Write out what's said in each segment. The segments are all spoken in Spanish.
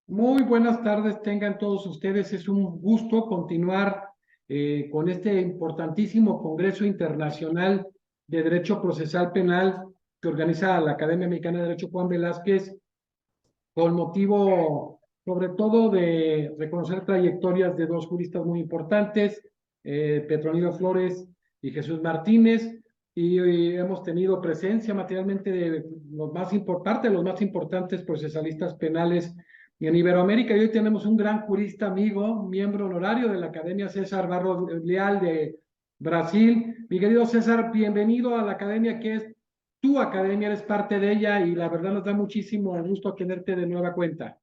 Muy buenas tardes, tengan todos ustedes. Es un gusto continuar con este importantísimo Congreso Internacional de Derecho Procesal Penal que organiza la Academia Mexicana de Derecho Juan Velázquez, con motivo sobre todo de reconocer trayectorias de dos juristas muy importantes, Petronilo Flores y Jesús Martínez, y hemos tenido presencia materialmente de parte de los más importantes procesalistas penales en Iberoamérica. Y hoy tenemos un gran jurista amigo, miembro honorario de la Academia, César Barros Leal de Brasil. Mi querido César, bienvenido a la Academia, que es tu academia, eres parte de ella, y la verdad nos da muchísimo gusto tenerte de nueva cuenta.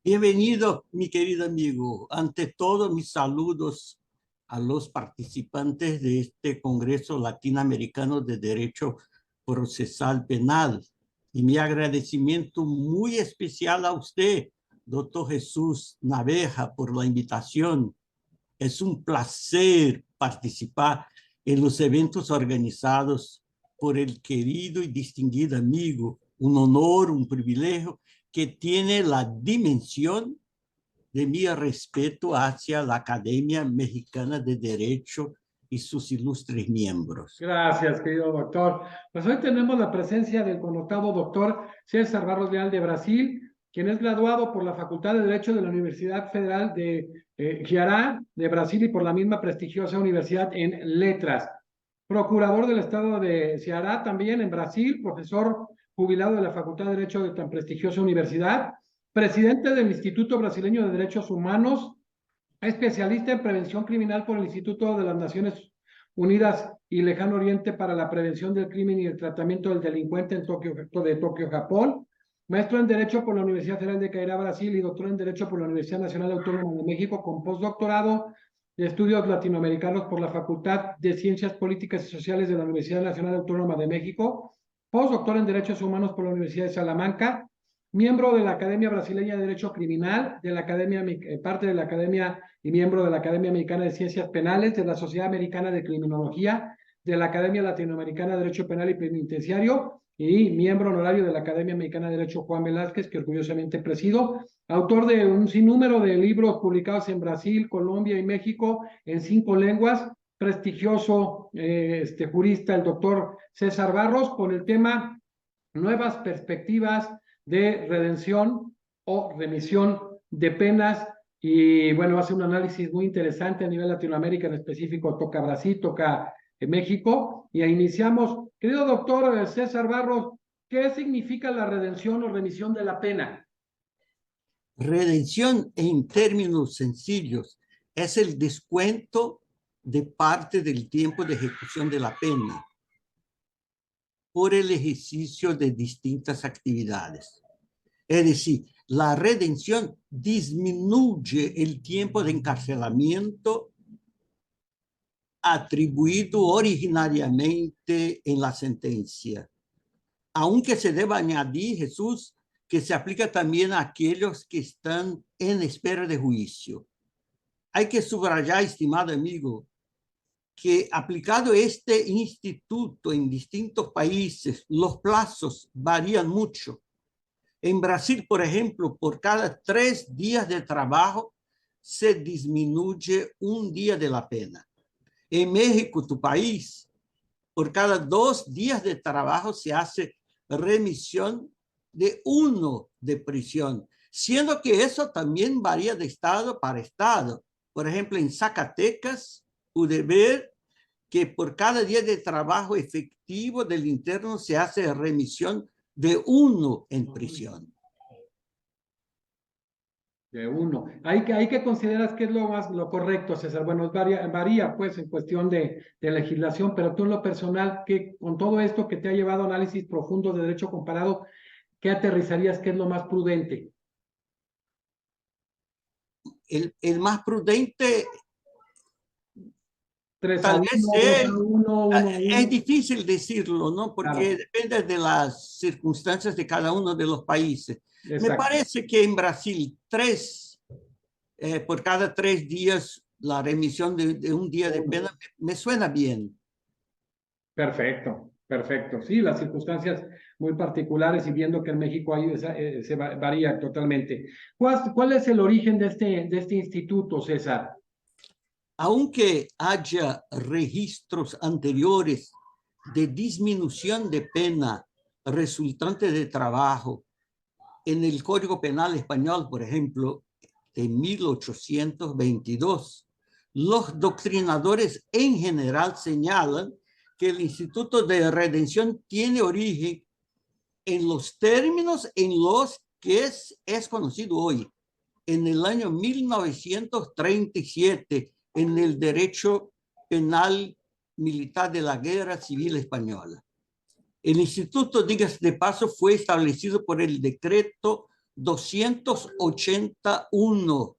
Bienvenido, mi querido amigo. Ante todo, mis saludos a los participantes de este Congreso Latinoamericano de Derecho Procesal Penal. Y mi agradecimiento muy especial a usted, doctor Jesús Naveja, por la invitación. Es un placer participar en los eventos organizados por el querido y distinguido amigo. Un honor, un privilegio que tiene la dimensión de mi respeto hacia la Academia Mexicana de Derecho y sus ilustres miembros. Gracias, querido doctor. Pues hoy tenemos la presencia del connotado doctor César Barros Leal de Brasil, quien es graduado por la Facultad de Derecho de la Universidad Federal de Ceará de Brasil y por la misma prestigiosa universidad en Letras. Procurador del Estado de Ceará también en Brasil, profesor jubilado de la Facultad de Derecho de tan prestigiosa universidad, presidente del Instituto Brasileño de Derechos Humanos, especialista en prevención criminal por el Instituto de las Naciones Unidas y Lejano Oriente para la Prevención del Crimen y el Tratamiento del Delincuente en Tokio, Japón, maestro en Derecho por la Universidad Federal de Cairá, Brasil, y doctor en Derecho por la Universidad Nacional Autónoma de México, con postdoctorado de Estudios Latinoamericanos por la Facultad de Ciencias Políticas y Sociales de la Universidad Nacional Autónoma de México, postdoctor en Derechos Humanos por la Universidad de Salamanca, miembro de la Academia Brasileña de Derecho Criminal, de la Academia, parte de la Academia y miembro de la Academia Mexicana de Ciencias Penales, de la Sociedad Americana de Criminología, de la Academia Latinoamericana de Derecho Penal y Penitenciario, y miembro honorario de la Academia Mexicana de Derecho Juan Velázquez, que orgullosamente presido, autor de un sinnúmero de libros publicados en Brasil, Colombia y México en 5 lenguas, prestigioso jurista, el doctor César Barros, con el tema Nuevas Perspectivas de Redención o Remisión de Penas. Y bueno, hace un análisis muy interesante a nivel Latinoamérica, en específico toca Brasil, toca México, y iniciamos. Querido doctor César Barros, ¿qué significa la redención o remisión de la pena? Redención, en términos sencillos, es el descuento de parte del tiempo de ejecución de la pena por el ejercicio de distintas actividades. Es decir, la redención disminuye el tiempo de encarcelamiento atribuido originariamente en la sentencia. Aunque se deba añadir, Jesús, que se aplica también a aquellos que están en espera de juicio. Hay que subrayar, estimado amigo, que aplicado este instituto en distintos países, los plazos varían mucho. En Brasil, por ejemplo, por cada 3 días de trabajo se disminuye 1 día de la pena. En México, tu país, por cada 2 días de trabajo se hace remisión de 1 de prisión, siendo que eso también varía de estado para estado. Por ejemplo, en Zacatecas, pude ver que por cada día de trabajo efectivo del interno se hace remisión de 1 en prisión. De 1. Hay que considerar que es lo correcto, César. Bueno, varía pues en cuestión de legislación, pero tú en lo personal, que con todo esto que te ha llevado a análisis profundo de derecho comparado, ¿qué aterrizarías que es lo más prudente? El más prudente 3 a tal 1, vez 2 a 1, 1 a 1. es difícil decirlo, ¿no? Porque Claro. depende de las circunstancias de cada uno de los países. Exacto. Me parece que en Brasil, por cada 3 días, la remisión de 1 día de pena me suena bien. Perfecto, perfecto. Sí, las circunstancias muy particulares y viendo que en México hay varía totalmente. ¿Cuál es el origen de este instituto, César? Aunque haya registros anteriores de disminución de pena resultante de trabajo en el Código Penal Español, por ejemplo, de 1822, los doctrinadores en general señalan que el Instituto de Redención tiene origen en los términos en los que es conocido hoy, en el año 1937, en el derecho penal militar de la Guerra Civil Española. El instituto, digas de paso, fue establecido por el decreto 281,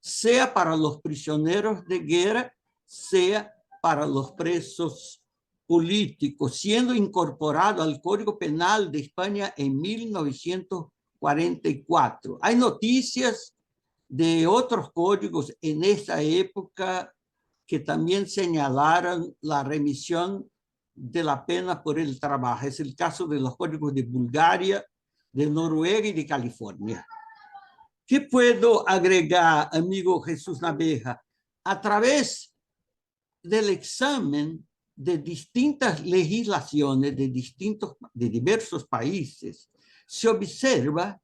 sea para los prisioneros de guerra, sea para los presos políticos, siendo incorporado al Código Penal de España en 1944. Hay noticias de otros códigos en esa época que también señalaron la remisión de la pena por el trabajo. Es el caso de los códigos de Bulgaria, de Noruega y de California. ¿Qué puedo agregar, amigo Jesús Naveja? A través del examen de distintas legislaciones de diversos países, se observa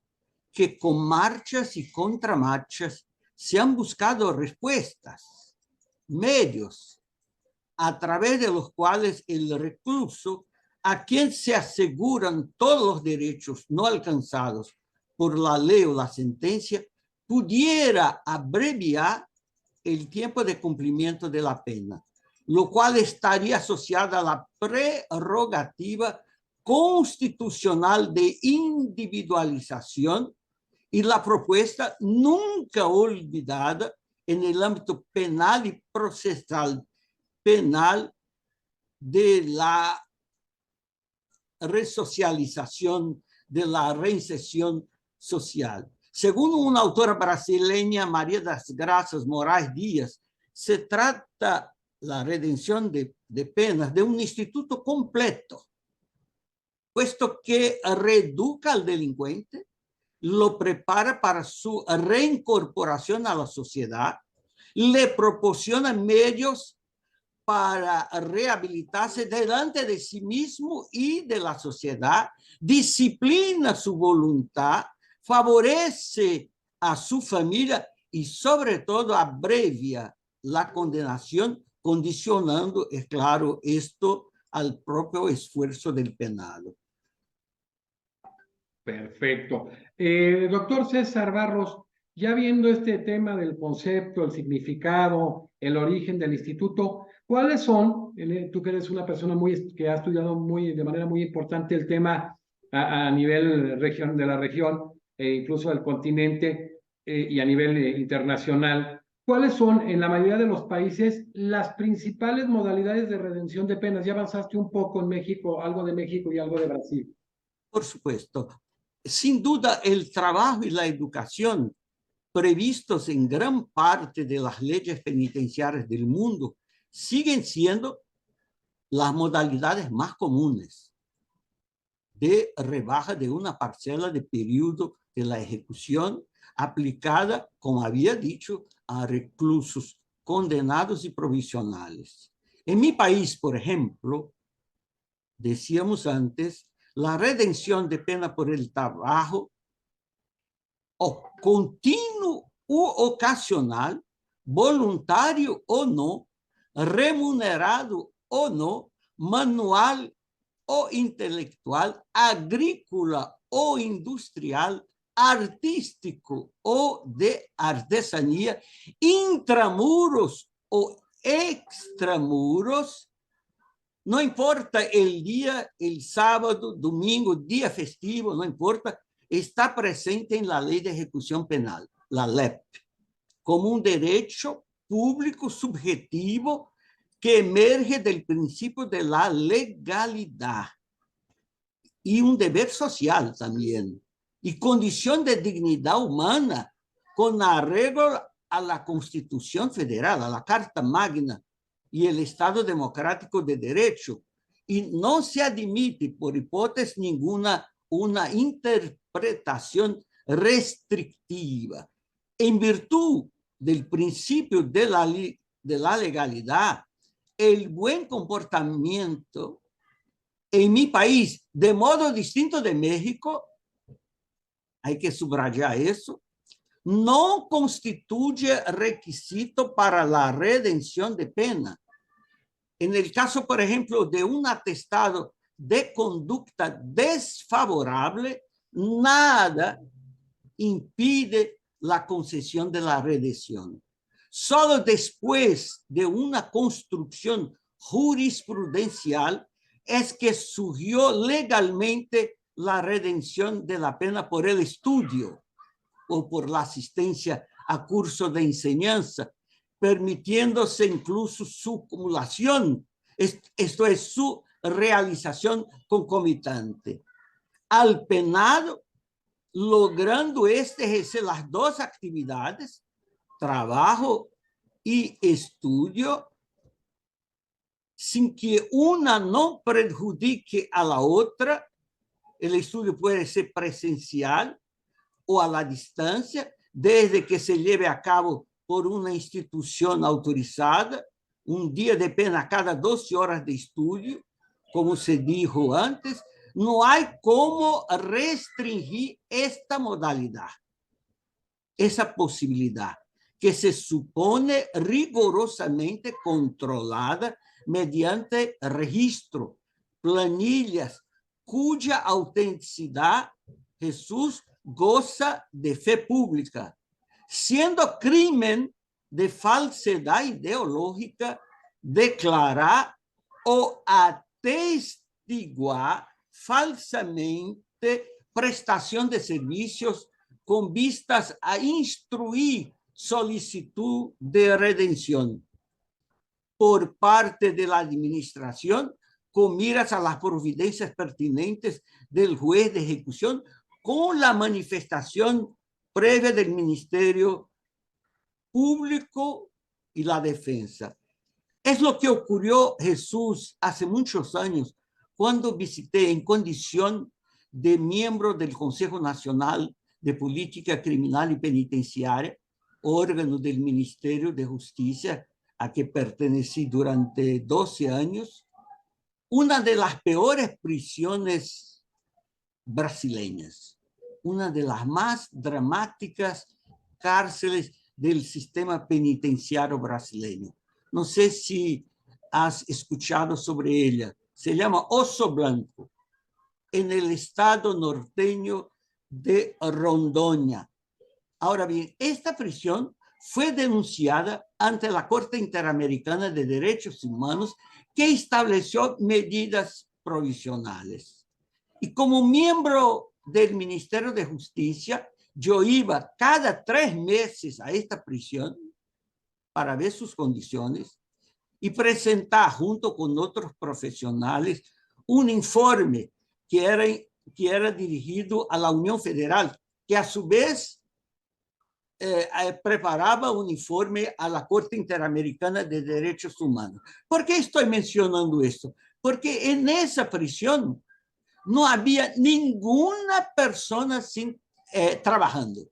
que con marchas y contramarchas se han buscado respuestas, medios, a través de los cuales el recluso, a quien se aseguran todos los derechos no alcanzados por la ley o la sentencia, pudiera abreviar el tiempo de cumplimiento de la pena, lo cual estaría asociado a la prerrogativa constitucional de individualización y la propuesta nunca olvidada en el ámbito penal y procesal penal de la resocialización, de la reinserción social. Según una autora brasileña, María das Graças Moraes Díaz, se trata la redención de penas de un instituto completo, puesto que reeduca al delincuente, lo prepara para su reincorporación a la sociedad, le proporciona medios para rehabilitarse delante de sí mismo y de la sociedad, disciplina su voluntad, favorece a su familia y sobre todo abrevia la condenación, condicionando, es claro, esto al propio esfuerzo del penado. Perfecto. Doctor César Barros, ya viendo este tema del concepto, el significado, el origen del instituto, ¿cuáles son, tú que eres una persona que ha estudiado de manera muy importante el tema a nivel de la región e incluso del continente y a nivel internacional, ¿cuáles son en la mayoría de los países las principales modalidades de redención de penas? Ya avanzaste un poco en México, algo de México y algo de Brasil. Por supuesto. Sin duda, el trabajo y la educación previstos en gran parte de las leyes penitenciarias del mundo siguen siendo las modalidades más comunes de rebaja de una parcela de periodo de la ejecución aplicada, como había dicho, a reclusos condenados y provisionales. En mi país, por ejemplo, decíamos antes, la redención de pena por el trabajo o continuo u ocasional, voluntario o no, remunerado o no, manual o intelectual, agrícola o industrial, artístico o de artesanía, intramuros o extramuros, no importa el día, el sábado, domingo, día festivo, no importa, está presente en la Ley de Ejecución Penal, la LEP, como un derecho público subjetivo que emerge del principio de la legalidad y un deber social también, y condición de dignidad humana con arreglo a la Constitución Federal, a la Carta Magna y el Estado Democrático de Derecho, y no se admite por hipótesis ninguna una interpretación restrictiva. En virtud del principio de la legalidad, el buen comportamiento en mi país, de modo distinto de México, hay que subrayar eso, no constituye requisito para la redención de pena. En el caso, por ejemplo, de un atestado de conducta desfavorable, nada impide la concesión de la redención. Solo después de una construcción jurisprudencial es que surgió legalmente la redención de la pena por el estudio o por la asistencia a curso de enseñanza, permitiéndose incluso su acumulación, esto es, su realización concomitante. Al penado, logrando ejercer las dos actividades, trabajo y estudio, sin que una no perjudique a la otra. El estudio puede ser presencial o a la distancia, desde que se lleve a cabo por una institución autorizada, un día de pena cada 12 horas de estudio, como se dijo antes. No hay cómo restringir esta modalidad, esa posibilidad, que se supone rigurosamente controlada mediante registro, planillas, cuya autenticidad Jesús goza de fe pública, siendo crimen de falsedad ideológica declarar o atestiguar falsamente prestación de servicios con vistas a instruir solicitud de redención por parte de la administración con miras a las providencias pertinentes del juez de ejecución, con la manifestación previa del Ministerio Público y la defensa. Es lo que ocurrió Jesús hace muchos años, cuando visité en condición de miembro del Consejo Nacional de Política Criminal y Penitenciaria, órgano del Ministerio de Justicia a que pertenecí durante 12 años, una de las peores prisiones brasileñas, una de las más dramáticas cárceles del sistema penitenciario brasileño. No sé si has escuchado sobre ella. Se llama Oso Blanco, en el estado norteño de Rondônia. Ahora bien, esta prisión fue denunciada ante la Corte Interamericana de Derechos Humanos, que estableció medidas provisionales. Y como miembro del Ministerio de Justicia, yo iba cada 3 meses a esta prisión para ver sus condiciones y presentar junto con otros profesionales un informe que era dirigido a la Unión Federal, que a su vez preparaba un informe a la Corte Interamericana de Derechos Humanos. ¿Por qué estoy mencionando esto? Porque en esa prisión no había ninguna persona trabajando.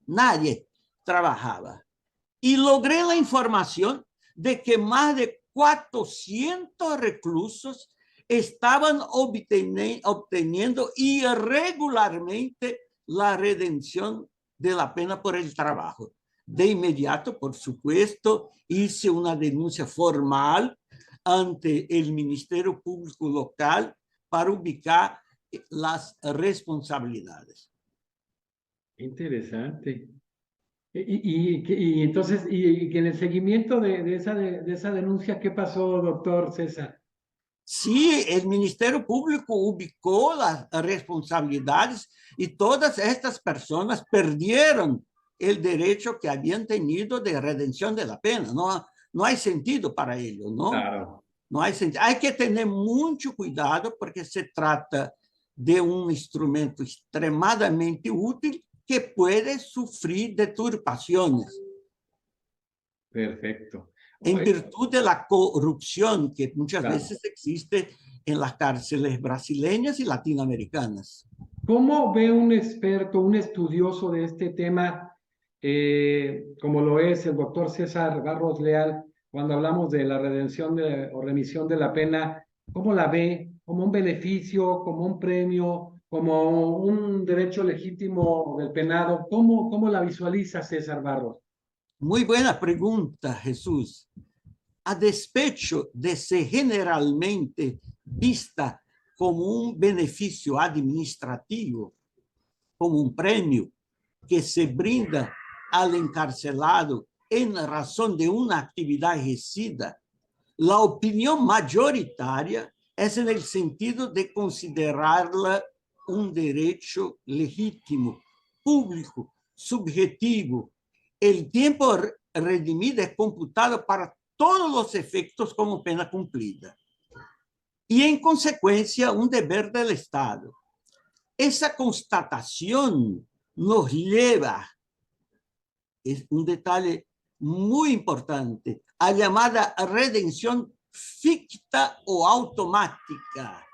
Nadie trabajaba. Y logré la información de que más de 400 reclusos estaban obteniendo irregularmente la redención de la pena por el trabajo. De inmediato, por supuesto, hice una denuncia formal ante el Ministerio Público local para ubicar las responsabilidades. Interesante. Y entonces, y en el seguimiento de esa denuncia, ¿qué pasó, doctor César? Sí, el Ministerio Público ubicó las responsabilidades y todas estas personas perdieron el derecho que habían tenido de redención de la pena. No hay sentido para ello, ¿no? Claro. No hay sentido. Hay que tener mucho cuidado porque se trata de un instrumento extremadamente útil que puede sufrir deturpaciones. Perfecto. En virtud de la corrupción que muchas Claro. veces existe en las cárceles brasileñas y latinoamericanas. ¿Cómo ve un experto, un estudioso de este tema, como lo es el doctor César Barros Leal, cuando hablamos de la redención o remisión de la pena? ¿Cómo la ve? ¿Como un beneficio, como un premio, como un derecho legítimo del penado? ¿Cómo la visualiza César Barros? Muy buena pregunta, Jesús. A despecho de ser generalmente vista como un beneficio administrativo, como un premio que se brinda al encarcelado en razón de una actividad ejercida, la opinión mayoritaria es en el sentido de considerarla un derecho legítimo, público, subjetivo. El tiempo redimido es computado para todos los efectos como pena cumplida. Y en consecuencia, un deber del Estado. Esa constatación nos lleva, es un detalle muy importante, a llamada redención ficta o automática,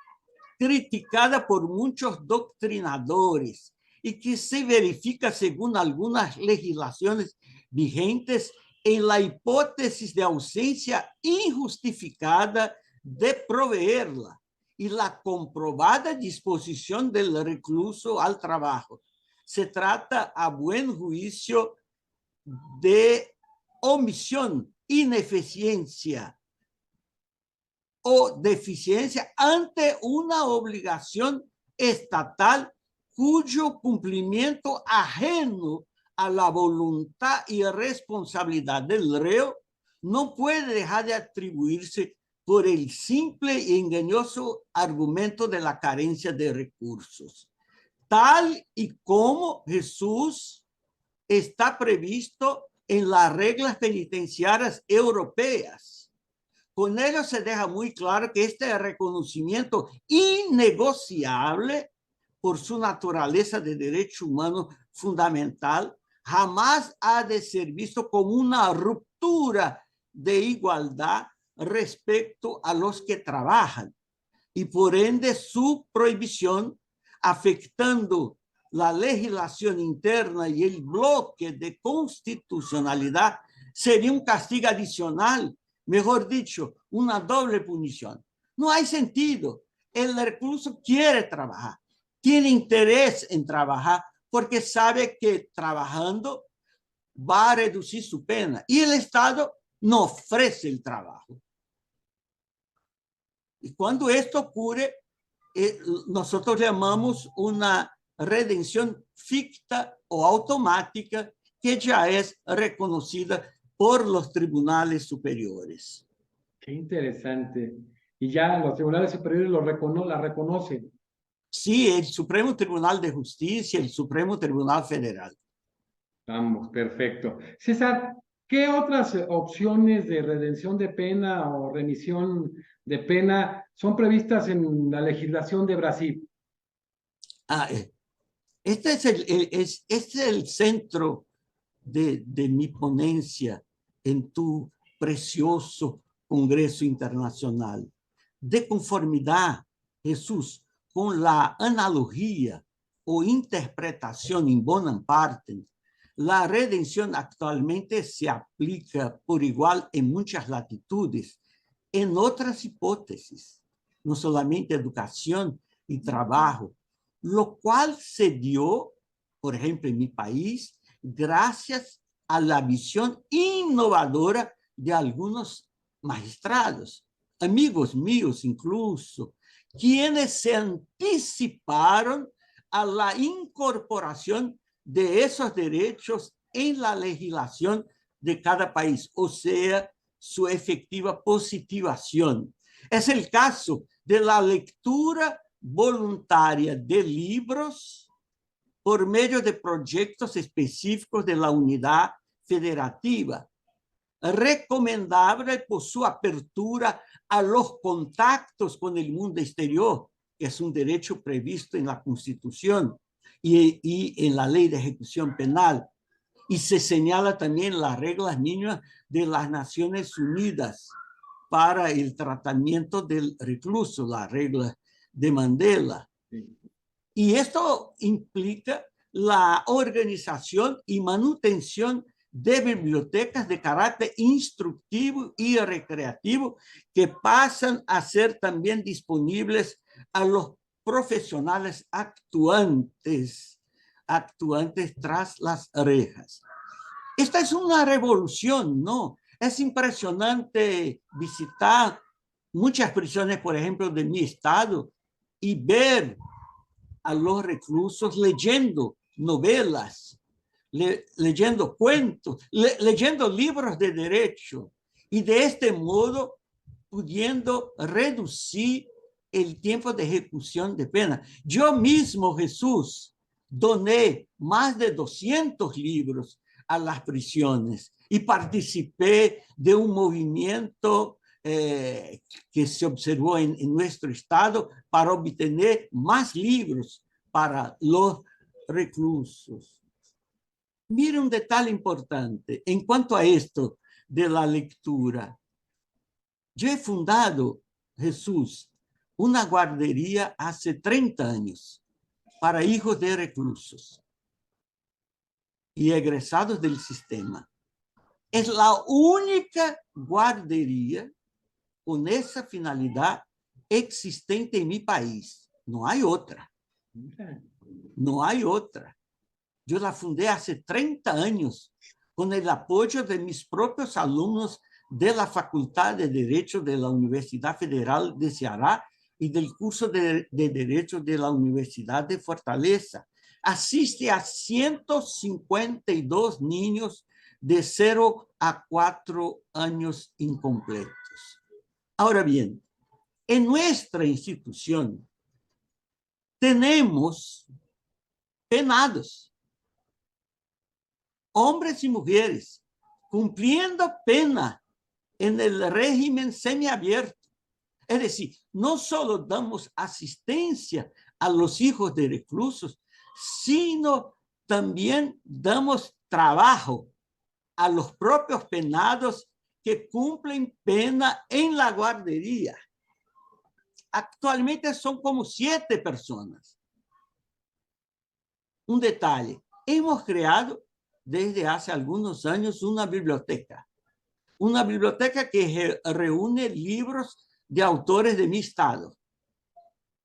criticada por muchos doctrinadores y que se verifica según algunas legislaciones vigentes en la hipótesis de ausencia injustificada de proveerla y la comprobada disposición del recluso al trabajo. Se trata, a buen juicio, de omisión, ineficiencia o deficiencia ante una obligación estatal cuyo cumplimiento ajeno a la voluntad y responsabilidad del reo no puede dejar de atribuirse por el simple y engañoso argumento de la carencia de recursos, tal y como Jesús está previsto en las reglas penitenciarias europeas. Con ello se deja muy claro que este reconocimiento innegociable por su naturaleza de derecho humano fundamental jamás ha de ser visto como una ruptura de igualdad respecto a los que trabajan y por ende su prohibición afectando la legislación interna y el bloque de constitucionalidad sería un castigo adicional, mejor dicho, una doble punición. No hay sentido. El recluso quiere trabajar, tiene interés en trabajar porque sabe que trabajando va a reducir su pena y el Estado no ofrece el trabajo. Y cuando esto ocurre, nosotros llamamos una redención ficta o automática que ya es reconocida por los tribunales superiores. Qué interesante. Y ya los tribunales superiores la reconocen. Sí, el Supremo Tribunal de Justicia, el Supremo Tribunal Federal. Vamos, perfecto. César, ¿qué otras opciones de redención de pena o remisión de pena son previstas en la legislación de Brasil? Este es el centro de mi ponencia en tu precioso Congreso Internacional. De conformidad, Jesús, con la analogía o interpretación in bonam partem, la redención actualmente se aplica por igual en muchas latitudes, en otras hipótesis, no solamente educación y trabajo, lo cual se dio, por ejemplo, en mi país, gracias a la visión innovadora de algunos magistrados, amigos míos incluso, quienes se anticiparon a la incorporación de esos derechos en la legislación de cada país, o sea, su efectiva positivación. Es el caso de la lectura voluntaria de libros por medio de proyectos específicos de la unidad federativa, recomendable por su apertura a los contactos con el mundo exterior, que es un derecho previsto en la Constitución y en la Ley de Ejecución Penal. Y se señala también las reglas mínimas de las Naciones Unidas para el tratamiento del recluso, la regla de Mandela. Y esto implica la organización y manutención de bibliotecas de carácter instructivo y recreativo que pasan a ser también disponibles a los profesionales actuantes tras las rejas. Esta es una revolución, ¿no? Es impresionante visitar muchas prisiones, por ejemplo, de mi estado, y ver a los reclusos leyendo novelas, leyendo cuentos, leyendo libros de derecho, y de este modo pudiendo reducir el tiempo de ejecución de pena. Yo mismo, Jesús, doné más de 200 libros a las prisiones y participé de un movimiento que se observó en nuestro estado para obtener más libros para los reclusos. Mire un detalle importante en cuanto a esto de la lectura. Yo he fundado, Jesús, una guardería hace 30 años para hijos de reclusos y egresados del sistema. Es la única guardería con esa finalidad existente en mi país. No hay otra. No hay otra. Yo la fundé hace 30 años con el apoyo de mis propios alumnos de la Facultad de Derecho de la Universidad Federal de Ceará y del curso de Derecho de la Universidad de Fortaleza. Asiste a 152 niños de 0 a 4 años incompletos. Ahora bien, en nuestra institución tenemos penados, hombres y mujeres, cumpliendo pena en el régimen semiabierto. Es decir, no solo damos asistencia a los hijos de reclusos, sino también damos trabajo a los propios penados que cumplen pena en la guardería. Actualmente son como 7 personas. Un detalle, hemos creado desde hace algunos años una biblioteca que reúne libros de autores de mi estado.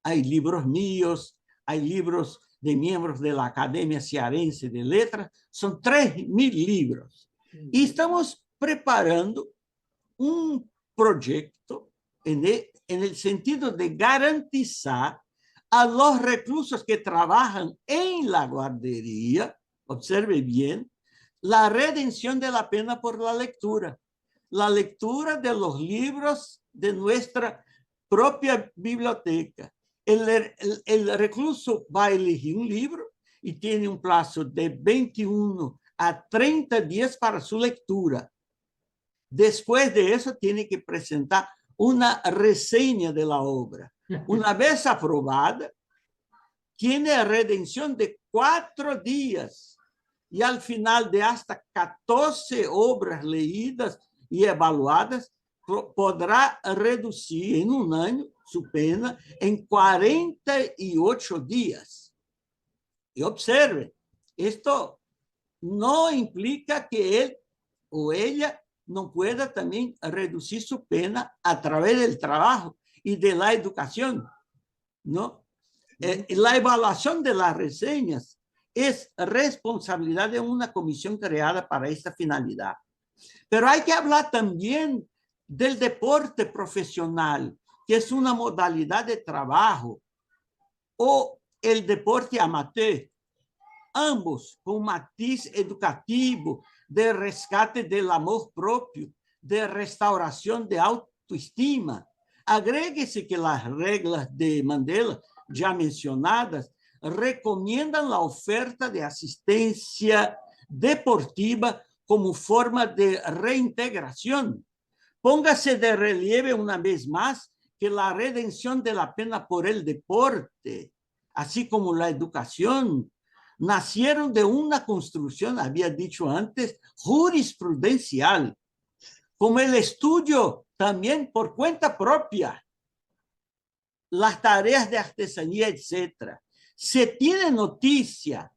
Hay libros míos, hay libros de miembros de la Academia Cearense de Letras, son 3.000 libros. Y estamos preparando un proyecto en el sentido de garantizar a los reclusos que trabajan en la guardería, observe bien, la redención de la pena por la lectura de los libros de nuestra propia biblioteca. El recluso va a elegir un libro y tiene un plazo de 21 a 30 días para su lectura. Después de eso, tiene que presentar una reseña de la obra. Una vez aprobada, tiene redención de 4 días y al final de hasta 14 obras leídas y evaluadas, podrá reducir en un año su pena en 48 días. Y observe, esto no implica que él o ella no pueda también reducir su pena a través del trabajo y de la educación, ¿no? La evaluación de las reseñas es responsabilidad de una comisión creada para esta finalidad. Pero hay que hablar también del deporte profesional, que es una modalidad de trabajo, o el deporte amateur, ambos con matiz educativo, de rescate del amor propio, de restauración de autoestima. Agréguese que las reglas de Mandela, ya mencionadas, recomiendan la oferta de asistencia deportiva como forma de reintegración. Póngase de relieve una vez más que la redención de la pena por el deporte, así como la educación, nacieron de una construcción, había dicho antes, jurisprudencial. como el estudio también por cuenta propia, las tareas de artesanía, etc. Se tiene noticia,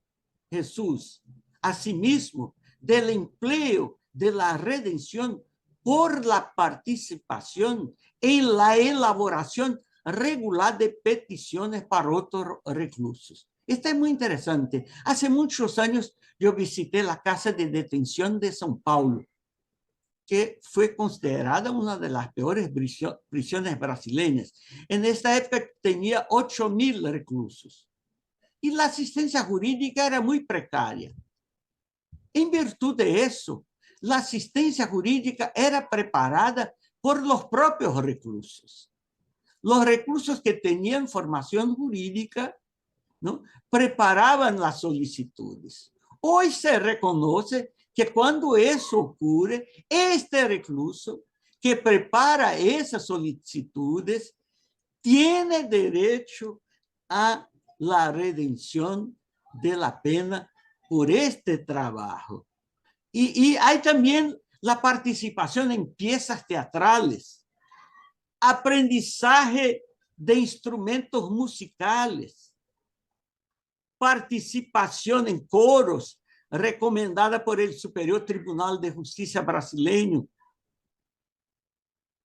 Jesús, asimismo, del empleo de la redención por la participación en la elaboración regular de peticiones para otros reclusos. Esto es muy interesante. Hace muchos años yo visité la casa de detención de São Paulo, que fue considerada una de las peores prisiones brasileñas. En esta época tenía 8.000 reclusos y la asistencia jurídica era muy precaria. En virtud de eso, la asistencia jurídica era preparada por los propios reclusos. Los reclusos que tenían formación jurídica, ¿no?, preparaban las solicitudes. Hoy se reconoce que cuando eso ocurre, este recluso que prepara esas solicitudes tiene derecho a la redención de la pena por este trabajo. Y hay también la participación en piezas teatrales, aprendizaje de instrumentos musicales, participación en coros, recomendada por el Superior Tribunal de Justicia brasileño.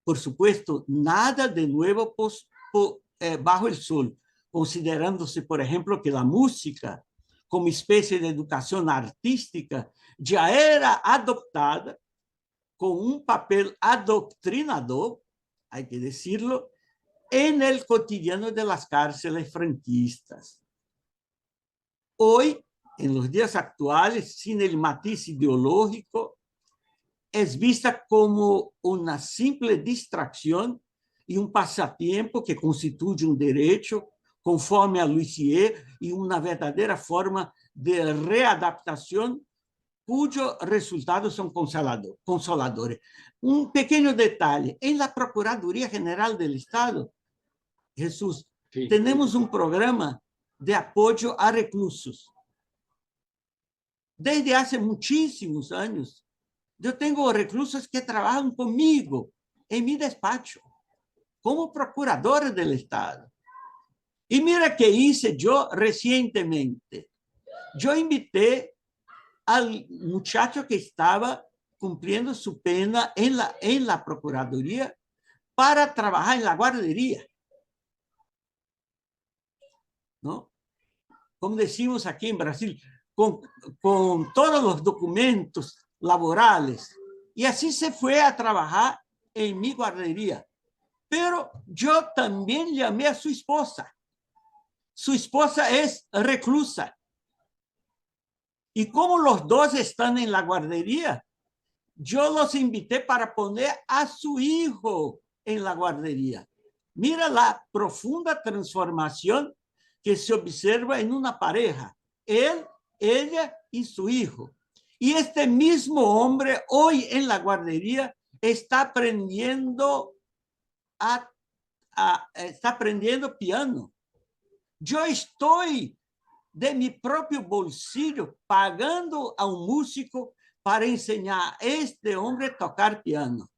Por supuesto, nada de nuevo bajo el sol, considerándose, por ejemplo, que la música, como especie de educación artística, ya era adoptada con un papel adoctrinador, hay que decirlo, en el cotidiano de las cárceles franquistas. Hoy, en los días actuales, sin el matiz ideológico, es vista como una simple distracción y un pasatiempo que constituye un derecho, conforme a Lussier, y una verdadera forma de readaptación cuyos resultados son consoladores. Un pequeño detalle, en la Procuraduría General del Estado, Jesús, sí, tenemos un programa de apoyo a reclusos. Desde hace muchísimos años, yo tengo reclusos que trabajan conmigo en mi despacho, como procuradores del Estado. Y mira qué hice yo recientemente. Yo invité al muchacho que estaba cumpliendo su pena en la Procuraduría para trabajar en la guardería, ¿no? Como decimos aquí en Brasil, con todos los documentos laborales. Y así se fue a trabajar en mi guardería. Pero yo también llamé a su esposa. Su esposa es reclusa. Y como los dos están en la guardería, yo los invité para poner a su hijo en la guardería. Mira la profunda transformación que se observa en una pareja, él, ella y su hijo. Y este mismo hombre hoy en la guardería está aprendiendo está aprendiendo piano. Yo estoy de mi propio bolsillo pagando a un músico para enseñar a este hombre a tocar piano,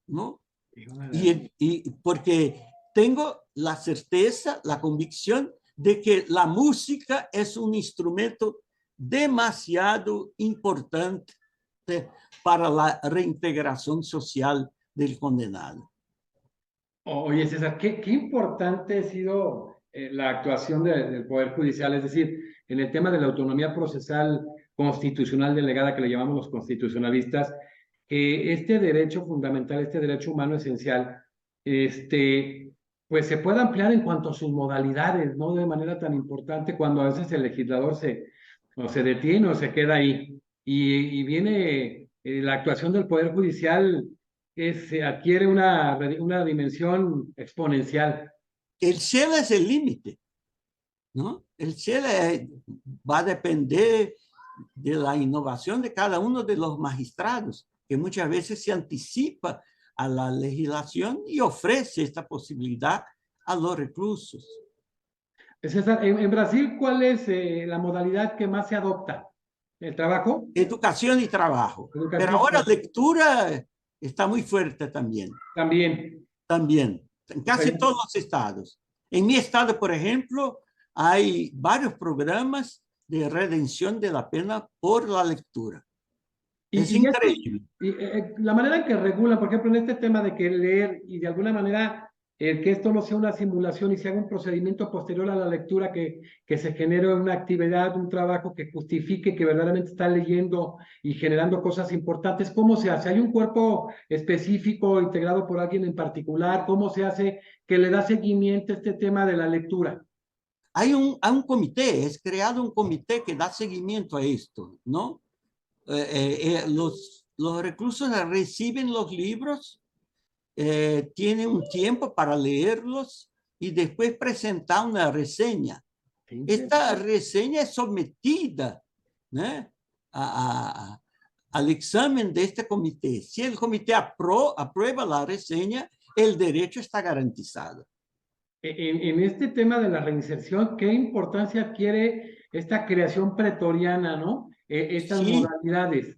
¿no? Y porque tengo la certeza, la convicción de que la música es un instrumento demasiado importante para la reintegración social del condenado. Oye, César, qué importante ha sido la actuación del Poder Judicial, es decir, en el tema de la autonomía procesal constitucional delegada, que le llamamos los constitucionalistas, que este derecho fundamental, este derecho humano esencial, pues se puede ampliar en cuanto a sus modalidades, no de manera tan importante cuando a veces el legislador o se detiene o se queda ahí. Y viene la actuación del Poder Judicial se adquiere una dimensión exponencial. El cielo es el límite, ¿no? El cielo va a depender de la innovación de cada uno de los magistrados, que muchas veces se anticipa a la legislación y ofrece esta posibilidad a los reclusos. César, en Brasil, ¿cuál es la modalidad que más se adopta? El trabajo, educación y trabajo. Pero educación ahora lectura está muy fuerte también, también. también, en casi todos los estados. En mi estado, por ejemplo, hay varios programas de redención de la pena por la lectura. Es Y esto, increíble. la manera en que regulan, por ejemplo, en este tema de que leer y de alguna manera que esto no sea una simulación y se haga un procedimiento posterior a la lectura, que se genere una actividad, un trabajo que justifique que verdaderamente está leyendo y generando cosas importantes, ¿cómo se hace? ¿Hay un cuerpo específico integrado por alguien en particular? ¿Cómo se hace que le da seguimiento a este tema de la lectura? Hay un comité, es creado un comité que da seguimiento a esto, ¿no? Los reclusos reciben los libros, tienen un tiempo para leerlos y después presentar una reseña. Esta reseña es sometida, ¿no?, al examen de este comité. Si el comité aprueba la reseña, el derecho está garantizado. En este tema de la reinserción, ¿qué importancia adquiere esta creación pretoriana, ¿no? Estas Sí, modalidades.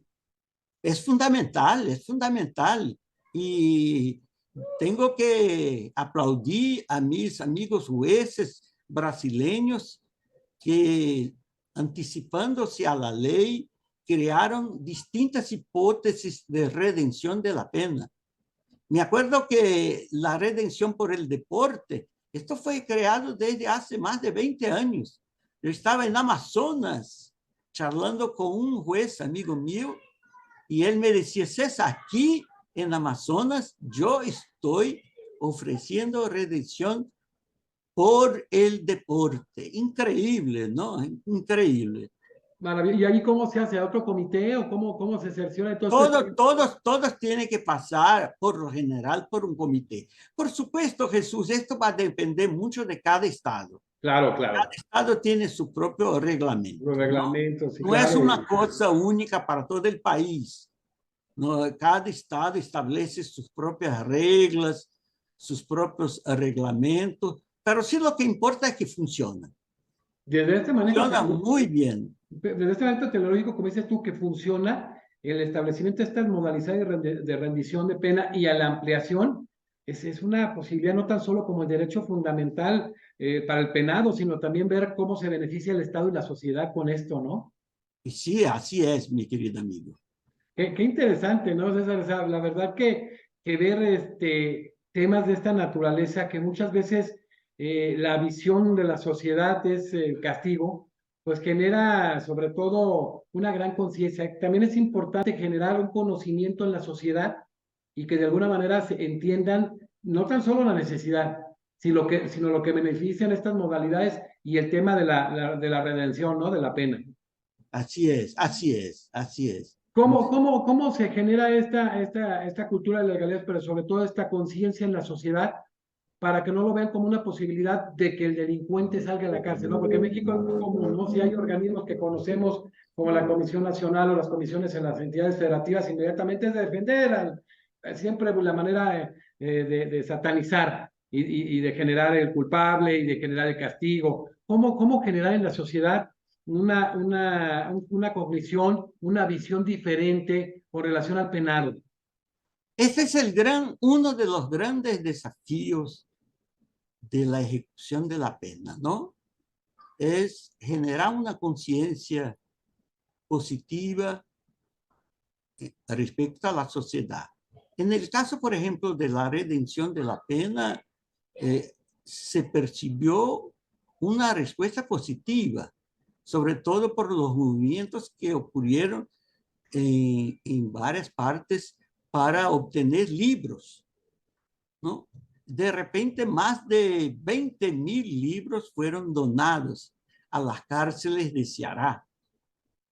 es fundamental, es fundamental. Y tengo que aplaudir a mis amigos jueces brasileños que, anticipándose a la ley, crearon distintas hipótesis de redención de la pena. Me acuerdo que la redención por el deporte, esto fue creado desde hace más de 20 años. Yo estaba en Amazonas charlando con un juez amigo mío y él me decía: César, aquí en Amazonas yo estoy ofreciendo redención por el deporte. Increíble, ¿no? Increíble. Maravilloso. ¿Y ahí cómo se hace? ¿Otro comité o cómo se cerciora entonces? Todos tienen que pasar, por lo general, por un comité. Por supuesto, Jesús, esto va a depender mucho de cada estado. Claro, claro. Cada estado tiene su propio Los reglamento, ¿no? reglamentos, sí, No es claro. una cosa única para todo el país. ¿No? Cada estado establece sus propias reglas, sus propios reglamentos, pero sí lo que importa es que funciona. Desde este manejo, Funciona muy bien. desde este momento tecnológico, como dices tú, que funciona el establecimiento de estas modalidades de rendición de pena y a la ampliación, es una posibilidad no tan solo como el derecho fundamental para el penado, sino también ver cómo se beneficia el Estado y la sociedad con esto, ¿no? Y sí, así es, mi querido amigo. Qué interesante, ¿no, César? O sea, la verdad que ver temas de esta naturaleza, que muchas veces la visión de la sociedad es el castigo, pues genera sobre todo una gran conciencia. También es importante generar un conocimiento en la sociedad y que de alguna manera se entiendan no tan solo la necesidad, sino lo que benefician estas modalidades y el tema de de la redención, ¿no? De la pena. Así es, así es, así es. ¿Cómo se genera esta cultura de legalidad, pero sobre todo esta conciencia en la sociedad para que no lo vean como una posibilidad de que el delincuente salga de la cárcel, ¿no? Porque en México es muy común, ¿no? Si hay organismos que conocemos como la Comisión Nacional o las comisiones en las entidades federativas, inmediatamente es de defender siempre la manera de satanizar y de generar el culpable y de generar el castigo. ¿Cómo generar en la sociedad una cognición, una visión diferente con relación al penado? Ese es uno de los grandes desafíos de la ejecución de la pena, ¿no? Es generar una conciencia positiva respecto a la sociedad. En el caso, por ejemplo, de la redención de la pena, se percibió una respuesta positiva, sobre todo por los movimientos que ocurrieron en varias partes para obtener libros, ¿no? De repente, más de 20,000 libros fueron donados a las cárceles de Ceará,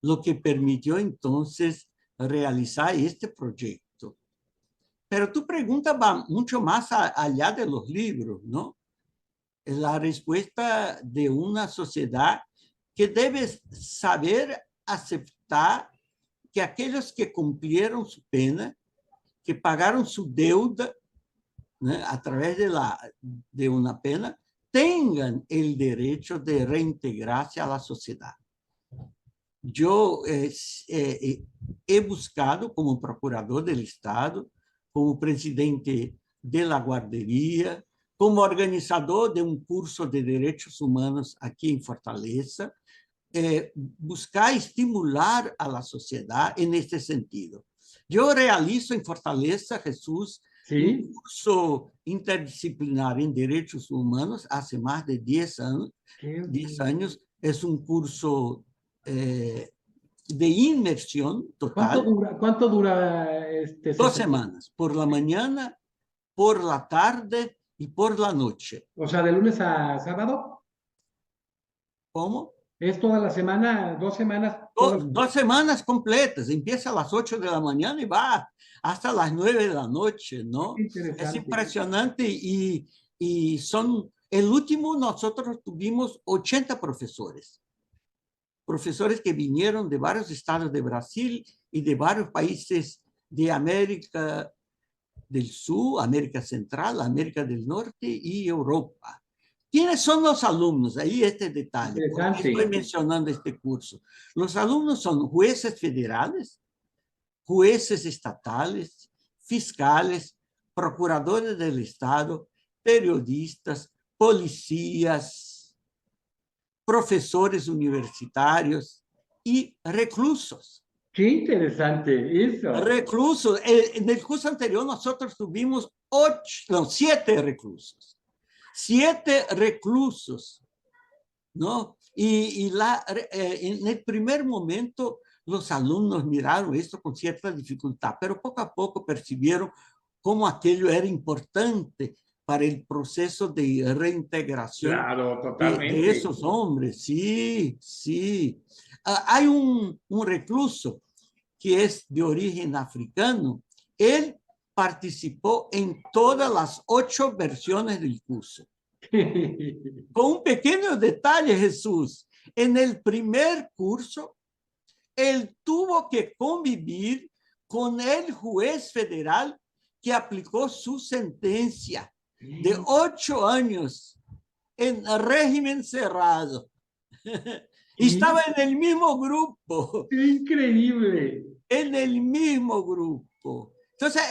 lo que permitió entonces realizar este proyecto. Pero tu pregunta va mucho más allá de los libros, ¿no? Es la respuesta de una sociedad que debe saber aceptar que aquellos que cumplieron su pena, que pagaron su deuda, ¿no?, a través de una pena, tengan el derecho de reintegrarse a la sociedad. yo he buscado como procurador del Estado, como presidente de la guardería, como organizador de un curso de derechos humanos aquí en Fortaleza, buscar estimular a la sociedad en este sentido. Yo realizo en Fortaleza, Jesús, un Sí, curso interdisciplinar en derechos humanos hace más de 10 años. qué 10 bien. años. Es un curso de inmersión total, Cuánto dura este 2 César? semanas, por la mañana, por la tarde y por la noche. O sea, de lunes a sábado, ¿Cómo? es toda la semana, 2 semanas, todas. 2 semanas completas, empieza a las 8 de la mañana y va hasta las 9 de la noche, Qué ¿no? Es interesante. impresionante y son, el último nosotros tuvimos 80 profesores, profesores que vinieron de varios estados de Brasil y de varios países de América del Sur, América Central, América del Norte y Europa. ¿Quiénes son los alumnos? Ahí este detalle. ¿Por qué estoy Interesante. mencionando este curso? Los alumnos son jueces federales, jueces estatales, fiscales, procuradores del Estado, periodistas, policías, profesores universitarios y reclusos. Qué interesante eso. Reclusos. En el curso anterior nosotros tuvimos 7 reclusos. 7 reclusos, ¿no? En el primer momento los alumnos miraron esto con cierta dificultad, pero poco a poco percibieron cómo aquello era importante para el proceso de reintegración Claro, de totalmente. esos hombres. Sí, sí. Hay un recluso que es de origen africano. Él participó en todas las 8 versiones del curso. Con un pequeño detalle, Jesús. En el primer curso, él tuvo que convivir con el juez federal que aplicó su sentencia de 8 años en régimen cerrado. Y Qué estaba en el mismo grupo. increíble. En el mismo grupo. Entonces,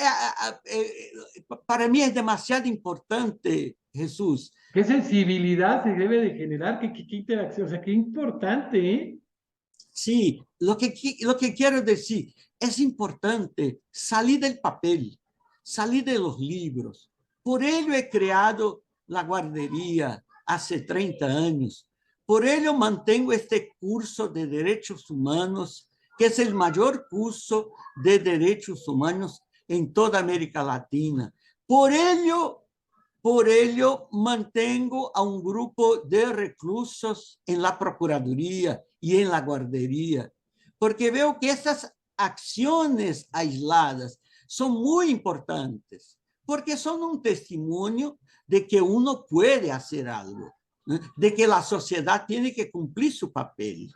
para mí es demasiado importante, Jesús. Qué sensibilidad se debe de generar, qué interacción, o sea, qué importante, ¿eh? Sí, lo que quiero decir, es importante salir del papel, salir de los libros. Por ello he creado la guardería hace 30 años. Por ello mantengo este curso de derechos humanos, que es el mayor curso de derechos humanos en toda América Latina. Por ello, mantengo a un grupo de reclusos en la Procuraduría y en la guardería, porque veo que estas acciones aisladas son muy importantes, porque son un testimonio de que uno puede hacer algo, ¿no? De que la sociedad tiene que cumplir su papel.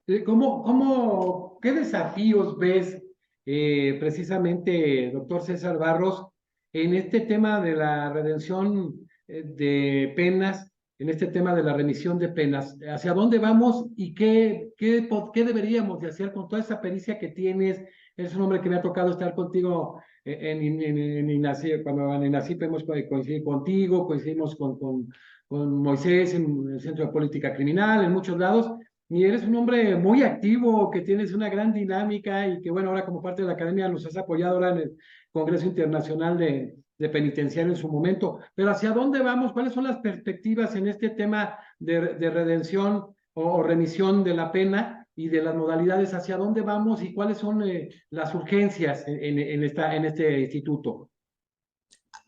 ¿Qué desafíos ves precisamente, doctor César Barros, en este tema de la redención de penas, en este tema de la remisión de penas? ¿Hacia dónde vamos y qué deberíamos de hacer con toda esa pericia que tienes? Es un hombre que me ha tocado estar contigo en INACIP, cuando en INACIP hemos coincidido contigo, coincidimos con Moisés en el Centro de Política Criminal, en muchos lados. Y eres un hombre muy activo, que tienes una gran dinámica y que, bueno, ahora como parte de la academia los has apoyado ahora en el Congreso Internacional de Penitenciario en su momento. Pero ¿hacia dónde vamos? ¿Cuáles son las perspectivas en este tema de redención o remisión de la pena y de las modalidades? ¿Hacia dónde vamos y cuáles son las urgencias en este instituto?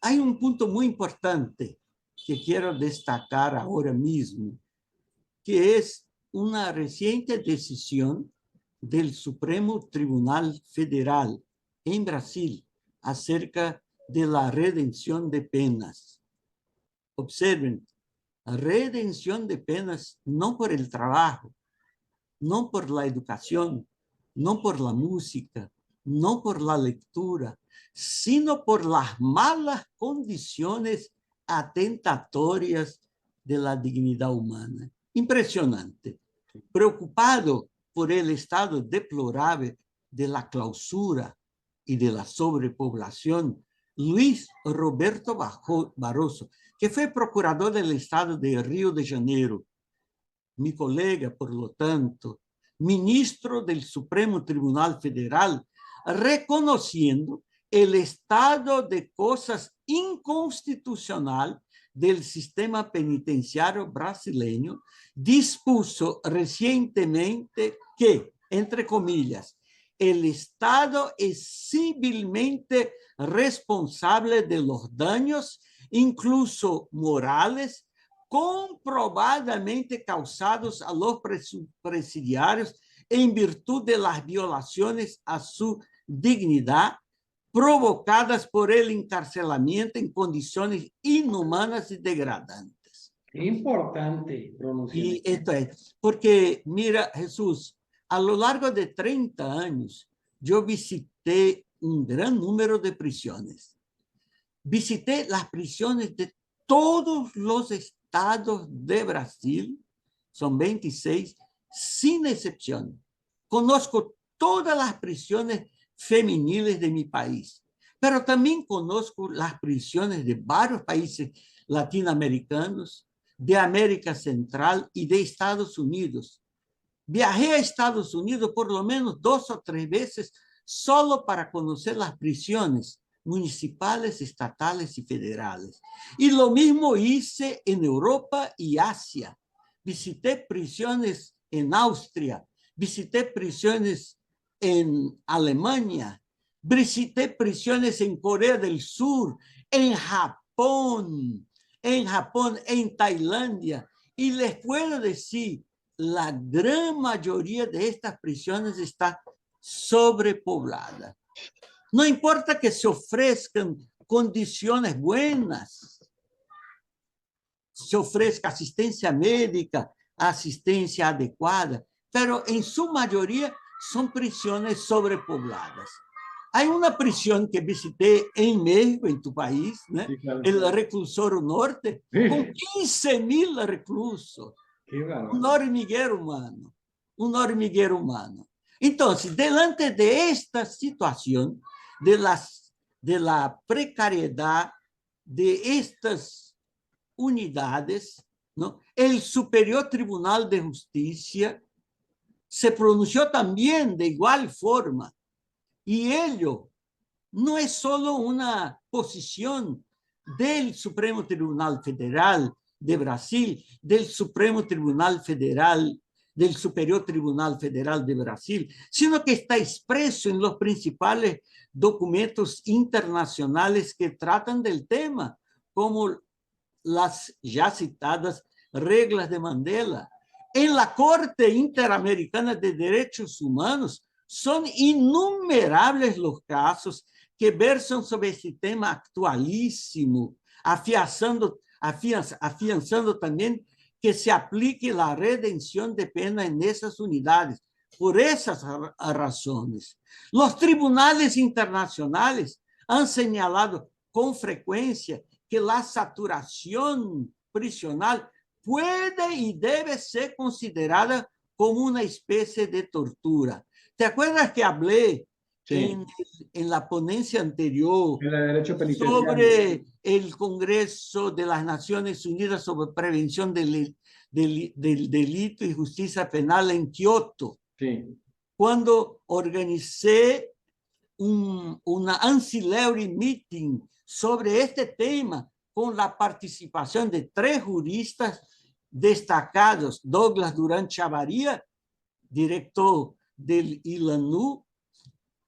Hay un punto muy importante que quiero destacar ahora mismo, que es una reciente decisión del Supremo Tribunal Federal en Brasil acerca de la redención de penas. Observen, redención de penas no por el trabajo, no por la educación, no por la música, no por la lectura, sino por las malas condiciones atentatorias de la dignidad humana. Impresionante. Preocupado por el estado deplorable de la clausura y de la sobrepoblación, Luis Roberto Barroso, que fue procurador del estado de Río de Janeiro, mi colega, por lo tanto, ministro del Supremo Tribunal Federal, reconociendo el estado de cosas inconstitucional del sistema penitenciario brasileño, dispuso recientemente que, entre comillas, el Estado es civilmente responsable de los daños, incluso morales, comprobadamente causados a los presidiarios en virtud de las violaciones a su dignidad provocadas por el encarcelamiento en condiciones inhumanas y degradantes. Importante pronunciación. Y esto es, porque mira, Jesús, a lo largo de 30 años, yo visité un gran número de prisiones. Visité las prisiones de todos los estados de Brasil, son 26, sin excepción. Conozco todas las prisiones femeniles de mi país, pero también conozco las prisiones de varios países latinoamericanos, de América Central y de Estados Unidos. Viajé a Estados Unidos por lo menos 2 o 3 veces solo para conocer las prisiones municipales, estatales y federales. Y lo mismo hice en Europa y Asia. Visité prisiones en Austria, visité prisiones en Alemania, visité prisiones en Corea del Sur, en Japón, en Tailandia. Y les puedo decir, la gran mayoría de estas prisiones está sobrepoblada. No importa que se ofrezcan condiciones buenas, se ofrezca asistencia médica, asistencia adecuada, pero en su mayoría son prisiones sobrepobladas. Hay una prisión que visité en México, en tu país, ¿no? Sí, claro. El Reclusorio Norte, Sí. con 15,000 reclusos. Qué bárbaro. Un hormiguero humano, un hormiguero humano. Entonces, delante de esta situación, de la precariedad de estas unidades, ¿no? El Superior Tribunal de Justicia se pronunció también de igual forma, y ello no es solo una posición del Supremo Tribunal Federal de Brasil, del Supremo Tribunal Federal, del Superior Tribunal Federal de Brasil, sino que está expreso en los principales documentos internacionales que tratan del tema, como las ya citadas reglas de Mandela. En la Corte Interamericana de Derechos Humanos son innumerables los casos que versan sobre este tema actualísimo, afianzando también que se aplique la redención de pena en esas unidades. Por esas razones, los tribunales internacionales han señalado con frecuencia que la saturación prisional puede y debe ser considerada como una especie de tortura. ¿Te acuerdas que hablé Sí. en la ponencia anterior En el derecho penitenciario. sobre el Congreso de las Naciones Unidas sobre prevención del delito y justicia penal en Kioto? Sí. Cuando organicé una ancillary meeting sobre este tema con la participación de 3 juristas destacados: Douglas Durán Chavarría, director del ILANU,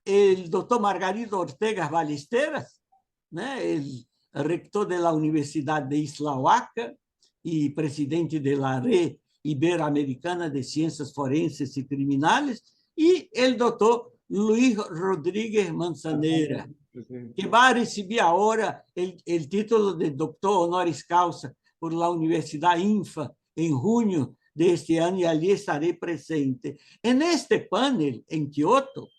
el doctor Margarito Ortega Ballesteras, ¿no? El rector de la Universidad de Isla Huaca y presidente de la Red Iberoamericana de Ciencias Forenses y Criminales, y el doctor Luis Rodríguez Manzanera, que va a recibir ahora el título de doctor honoris causa por la Universidad INFA en junio de este año, y allí estaré presente. En este panel en Kioto,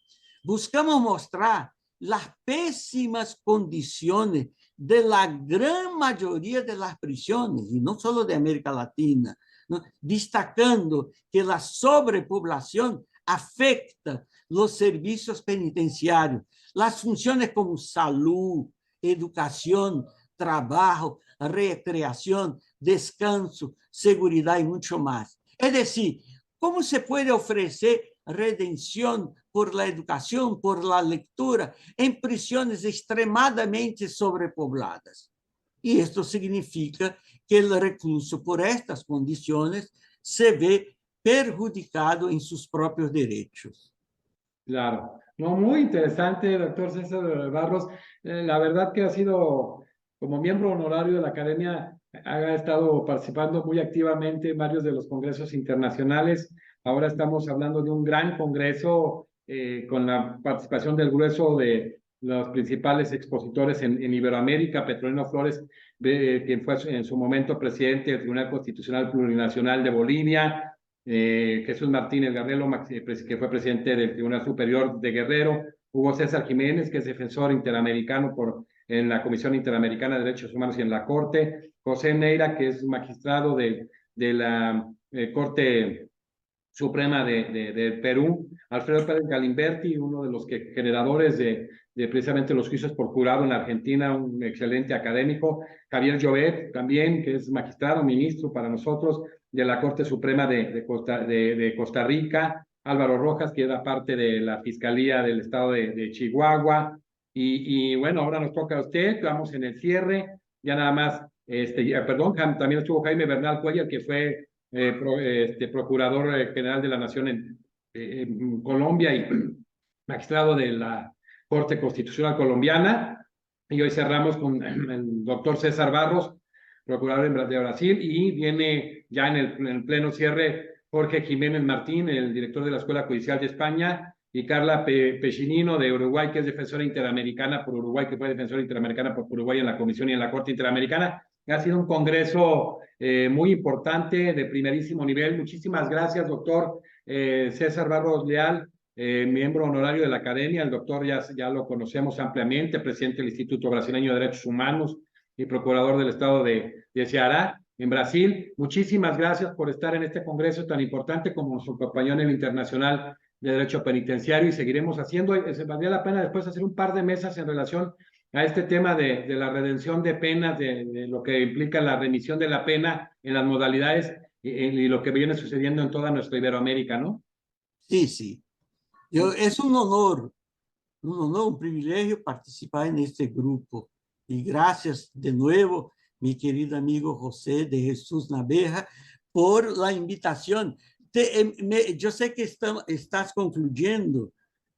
buscamos mostrar las pésimas condiciones de la gran mayoría de las prisiones, y no solo de América Latina, ¿no? Destacando que la sobrepoblación afecta los servicios penitenciarios, las funciones como salud, educación, trabajo, recreación, descanso, seguridad y mucho más. Es decir, ¿cómo se puede ofrecer redención por la educación, por la lectura, en prisiones extremadamente sobrepobladas? Y esto significa que el recluso, por estas condiciones, se ve perjudicado en sus propios derechos. Claro, no, muy interesante, doctor César Barros. La verdad que ha sido, como miembro honorario de la Academia, ha estado participando muy activamente en varios de los congresos internacionales. Ahora estamos hablando de un gran congreso con la participación del grueso de los principales expositores en Iberoamérica, Petronilo Flores, quien fue en su momento presidente del Tribunal Constitucional Plurinacional de Bolivia, Jesús Martínez Garrelo, que fue presidente del Tribunal Superior de Guerrero, Hugo César Jiménez, que es defensor interamericano en la Comisión Interamericana de Derechos Humanos y en la Corte, José Neira, que es magistrado de la Corte Suprema de Perú, Alfredo Pérez Galimberti, uno de los generadores de precisamente los juicios por jurado en Argentina, un excelente académico, Javier Llobet, también, que es magistrado, ministro para nosotros de la Corte Suprema de Costa Rica, Álvaro Rojas, que era parte de la Fiscalía del Estado de Chihuahua, y bueno, ahora nos toca a usted, vamos en el cierre, ya nada más, perdón, también estuvo Jaime Bernal Cuellar, que fue procurador general de la Nación en Colombia y magistrado de la Corte Constitucional Colombiana. Y hoy cerramos con el doctor César Barros, procurador de Brasil, y viene ya en el pleno cierre Jorge Jiménez Martín, el director de la Escuela Judicial de España, y Carla Pechinino de Uruguay, que es defensora interamericana por Uruguay, que fue defensora interamericana por Uruguay en la Comisión y en la Corte Interamericana. Ha sido un congreso muy importante, de primerísimo nivel. Muchísimas gracias, doctor César Barros Leal, miembro honorario de la Academia. El doctor ya lo conocemos ampliamente, presidente del Instituto Brasileño de Derechos Humanos y procurador del Estado de Ceará, en Brasil. Muchísimas gracias por estar en este congreso tan importante como nuestro compañero en el Internacional de Derecho Penitenciario, y seguiremos haciendo. Se valdría la pena después hacer un par de mesas en relación a este tema de la redención de penas, de lo que implica la remisión de la pena en las modalidades y lo que viene sucediendo en toda nuestra Iberoamérica, ¿no? Sí, sí. Es un honor, un privilegio participar en este grupo. Y gracias de nuevo, mi querido amigo José de Jesús Naveja, por la invitación. Yo sé que estás concluyendo,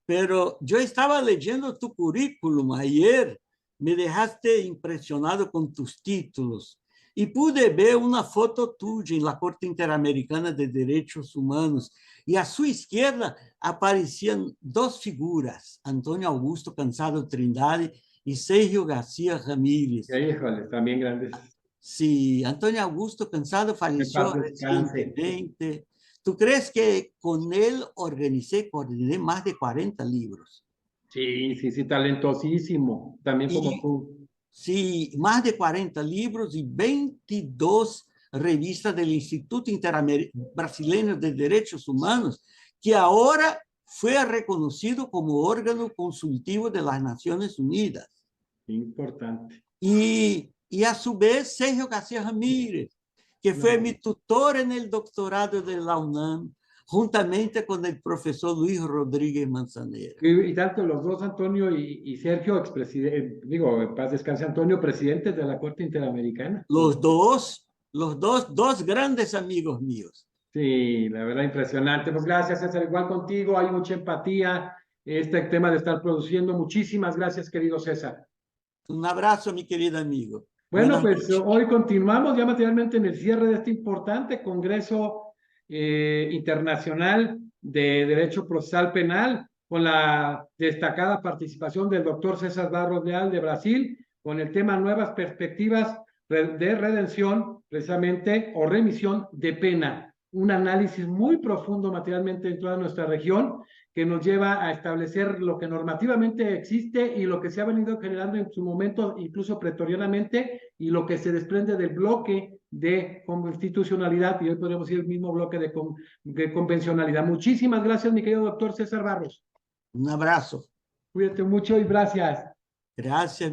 pero yo estaba leyendo tu currículum ayer, me dejaste impresionado con tus títulos y pude ver una foto tuya en la Corte Interamericana de Derechos Humanos, y a su izquierda aparecían dos figuras, Antonio Augusto Cansado Trindade y Sergio García Ramírez. Híjole, también grandes. Sí, Antonio Augusto Cansado falleció recientemente. ¿Tú crees que con él coordiné más de 40 libros? Sí, sí, sí, talentosísimo, también como tú. Sí, más de 40 libros y 22 revistas del Instituto Brasileño de Derechos Humanos, que ahora fue reconocido como órgano consultivo de las Naciones Unidas. Importante. Y a su vez, Sergio García Ramírez, que fue mi tutor en el doctorado de la UNAM, juntamente con el profesor Luis Rodríguez Manzanera. Y tanto los dos, Antonio y Sergio, expresidente, digo, en paz descanse Antonio, presidentes de la Corte Interamericana. Los dos grandes amigos míos. Sí, la verdad, impresionante. Pues gracias, César. Igual contigo, hay mucha empatía, este tema de estar produciendo. Muchísimas gracias, querido César. Un abrazo, mi querido amigo. Bueno, pues hoy continuamos ya materialmente en el cierre de este importante Congreso Internacional de Derecho Procesal Penal, con la destacada participación del doctor César Barros Leal de Brasil, con el tema Nuevas Perspectivas de Redención, precisamente, o remisión de pena. Un análisis muy profundo materialmente en toda nuestra región, que nos lleva a establecer lo que normativamente existe y lo que se ha venido generando en su momento, incluso pretorianamente, y lo que se desprende del bloque de constitucionalidad, y hoy podríamos decir el mismo bloque de convencionalidad. Muchísimas gracias, mi querido doctor César Barros. Un abrazo. Cuídate mucho y gracias. Gracias.